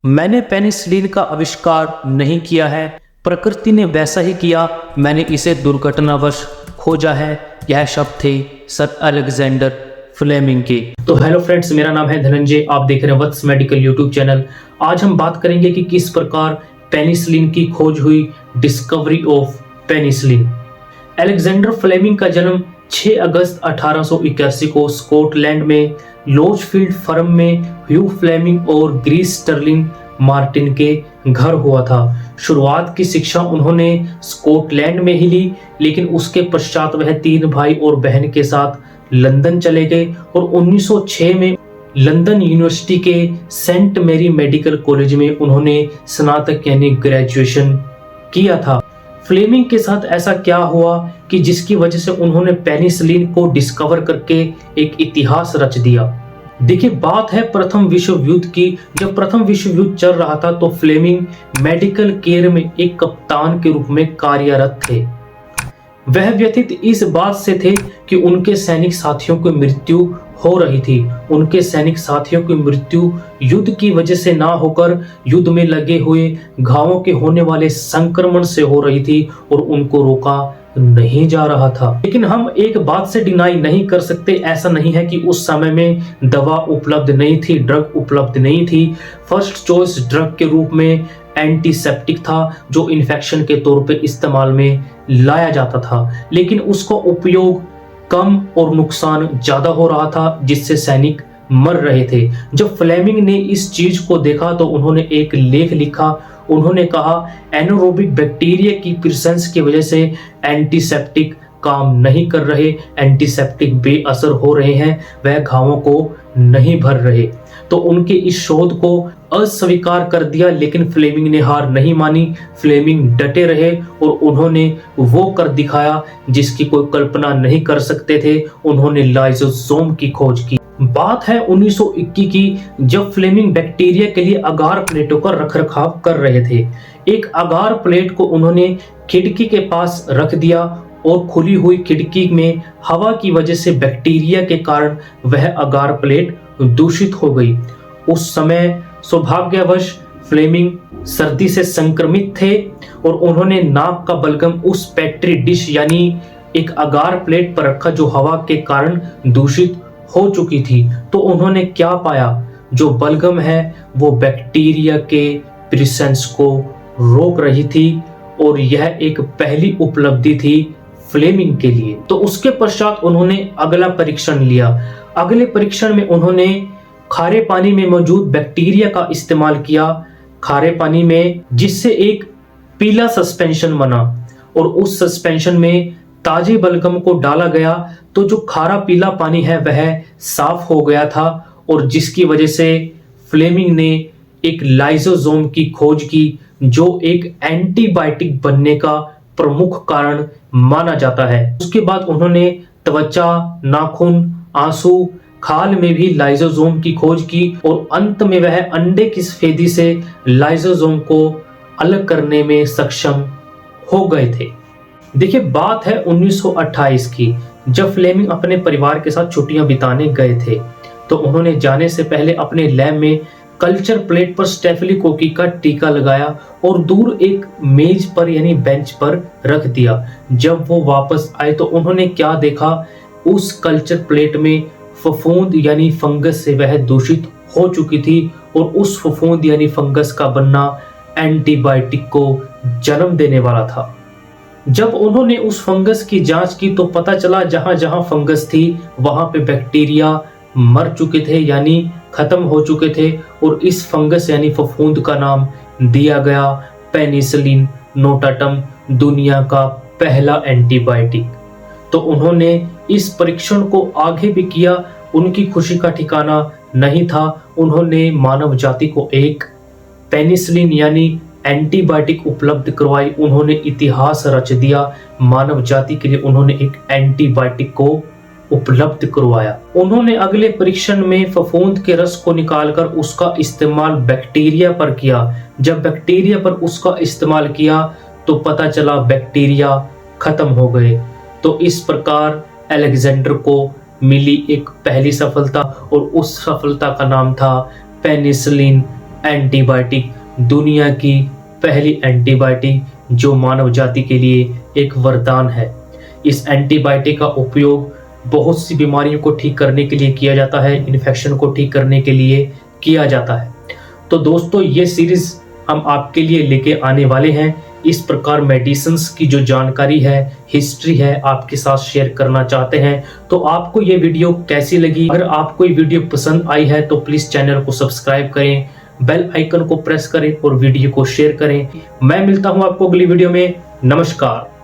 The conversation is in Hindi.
मैंने पेनिसिलिन का आविष्कार नहीं किया है, प्रकृति ने वैसा ही किया, मैंने इसे दुर्घटनावश खोजा है। यह शब्द थे सर अलेक्जेंडर फ्लेमिंग के। तो हेलो फ्रेंड्स, मेरा नाम है धनंजय, आप देख रहे हैं वत्स मेडिकल यूट्यूब चैनल। आज हम बात करेंगे कि किस प्रकार पेनिसिलिन की खोज हुई, discovery of penicillin. Alexander Fleming का जन्म 6 अगस्त 1881 को स्कॉटलैंड में लोचफील्ड फर्म में ह्यू फ्लेमिंग और ग्रीस स्टर्लिंग मार्टिन के घर हुआ था। शुरुआत की शिक्षा उन्होंने स्कॉटलैंड में ही ली, लेकिन उसके पश्चात वह 3 भाई और बहन के साथ लंदन चले गए और 1906 में लंदन यूनिवर्सिटी के सेंट मैरी मेडिकल कॉलेज में उन्होंने स्नातक यानी ग्रेजुएशन किया था। फ्लेमिंग के साथ ऐसा क्या हुआ कि जिसकी वजह से उन्होंने पेनिसिलिन को डिस्कवर करके एक इतिहास रच दिया। देखिए, बात है प्रथम विश्व युद्ध की। जब प्रथम विश्व युद्ध चल रहा था तो फ्लेमिंग मेडिकल केयर में एक कप्तान के रूप में कार्यरत थे। वह व्यथित इस बात से थे कि उनके सैनिक साथियों की मृत्यु हो रही थी। उनके सैनिक साथियों की मृत्यु युद्ध की वजह से ना होकर युद्ध में लगे हुए घावों के होने वाले संक्रमण से हो रही थी और उनको रोका नहीं जा रहा था। लेकिन हम एक बात से डिनाई नहीं कर सकते, ऐसा नहीं है कि उस समय में दवा उपलब्ध नहीं थी, ड्रग उपलब्ध नहीं थी। फर्स्ट चॉइस ड्रग के रूप में एंटीसेप्टिक था, जो इन्फेक्शन के तौर पे इस्तेमाल में लाया जाता था, लेकिन उसका उपयोग कम और नुकसान ज्यादा हो रहा था, जिससे सैनिक मर रहे थे। जब फ्लेमिंग ने इस चीज को देखा तो उन्होंने एक लेख लिखा। उन्होंने कहा, एनारोबिक बैक्टीरिया की प्रेजेंस की वजह से एंटीसेप्टिक काम नहीं कर रहे, एंटीसेप्टिक बेअसर हो रहे हैं, वह घावों को नहीं भर रहे। तो उनके इस शोध को अस्वीकार कर दिया, लेकिन फ्लेमिंग ने हार नहीं मानी। फ्लेमिंग डटे रहे और उन्होंने वो कर दिखाया जिसकी कोई कल्पना नहीं कर सकते थे। उन्होंने लाइसोसोम की खोज की। बात है 1921 की, जब फ्लेमिंग बैक्टीरिया के लिए अगार प्लेटों का रखरखाव कर रहे थे। एक अगार प्लेट को उन्होंने खिड़की के पास रख दिया और खुली हुई खिड़की में हवा की वजह से बैक्टीरिया के कारण वह अगार प्लेट दूषित हो गई। उस समय सौभाग्यवश फ्लेमिंग सर्दी से संक्रमित थे और उन्होंने नाक का बलगम उस पेट्री डिश यानी एक अगार प्लेट पर रखा जो हवा के कारण दूषित हो चुकी थी। तो उन्होंने क्या पाया, जो बलगम है वो बैक्टीरिया के प्रेजेंस को रोक रही थी और यह एक पहली उपलब्धि थी फ्लेमिंग के लिए। तो उसके पश्चात उन्होंने अगला परीक्षण लिया। अगले परीक्षण में उन्होंने खारे पानी में मौजूद बैक्टीरिया का इस्तेमाल किया, खारे पानी में, जिससे एक पीला सस्पेंशन बना और उस सस्पेंशन में ताजे बलगम को डाला गया तो जो खारा पीला पानी है वह साफ हो गया था और जिसकी वजह से फ्लेमिंग ने एक लाइसोसोम की खोज की, जो एक एंटीबायोटिक बनने का प्रमुख कारण माना जाता है। उसके बाद उन्होंने त्वचा, नाखून, आंसू, खाल में भी लाइसोसोम की खोज की और अंत में वह अंडे की सफेदी से लाइसोसोम को अलग करने में सक्षम हो गए थे। देखिए, बात है 1928 की, जब फ्लेमिंग अपने परिवार के साथ छुट्टियां बिताने गए थे तो उन्होंने जाने से पहले अपने लैब में कल्चर प्लेट पर स्टेफिलोकोकी का टीका लगाया और दूर एक मेज पर यानी बेंच पर रख दिया। जब वो वापस आए तो उन्होंने क्या देखा, उस कल्चर प्लेट में फफूंद यानी फंगस से वह दूषित हो चुकी थी और उस फफूंद यानी फंगस का बनना एंटीबायोटिक को जन्म देने वाला था। जब उन्होंने उस फंगस की जांच की तो पता चला जहां जहां फंगस थी वहां पे बैक्टीरिया मर चुके थे यानी खत्म हो चुके थे और इस फंगस यानी फफूंद का नाम दिया गया पेनिसिलिन नोटाटम, दुनिया का पहला एंटीबायोटिक। तो उन्होंने इस परीक्षण को आगे भी किया। उनकी खुशी का ठिकाना नहीं था। उन्होंने मानव जाति को एक पेनिसिलिन यानी एंटीबायोटिक उपलब्ध करवाई। उन्होंने इतिहास रच दिया। मानव जाति के लिए उन्होंने एक एंटीबायोटिक को उपलब्ध करवाया। उन्होंने अगले परीक्षण में फफूंद के रस को निकालकर उसका इस्तेमाल बैक्टीरिया पर किया। जब बैक्टीरिया पर उसका इस्तेमाल किया तो पता चला बैक्टीरिया खत्म हो गए। तो इस प्रकार अलेक्जेंडर को मिली एक पहली सफलता और उस सफलता का नाम था पेनिसिलिन एंटीबायोटिक, दुनिया की पहली एंटीबायोटिक जो मानव जाति के लिए एक वरदान है। इस एंटीबायोटिक का उपयोग बहुत सी बीमारियों को ठीक करने के लिए किया जाता है, इन्फेक्शन को ठीक करने के लिए किया जाता है। तो दोस्तों, ये सीरीज हम आपके लिए लेके आने वाले हैं। इस प्रकार मेडिसिन्स की जो जानकारी है, हिस्ट्री है, आपके साथ शेयर करना चाहते हैं। तो आपको ये वीडियो कैसी लगी? अगर आपको ये वीडियो पसंद आई है तो प्लीज चैनल को सब्सक्राइब करें, बेल आइकन को प्रेस करें और वीडियो को शेयर करें। मैं मिलता हूं आपको अगली वीडियो में। नमस्कार।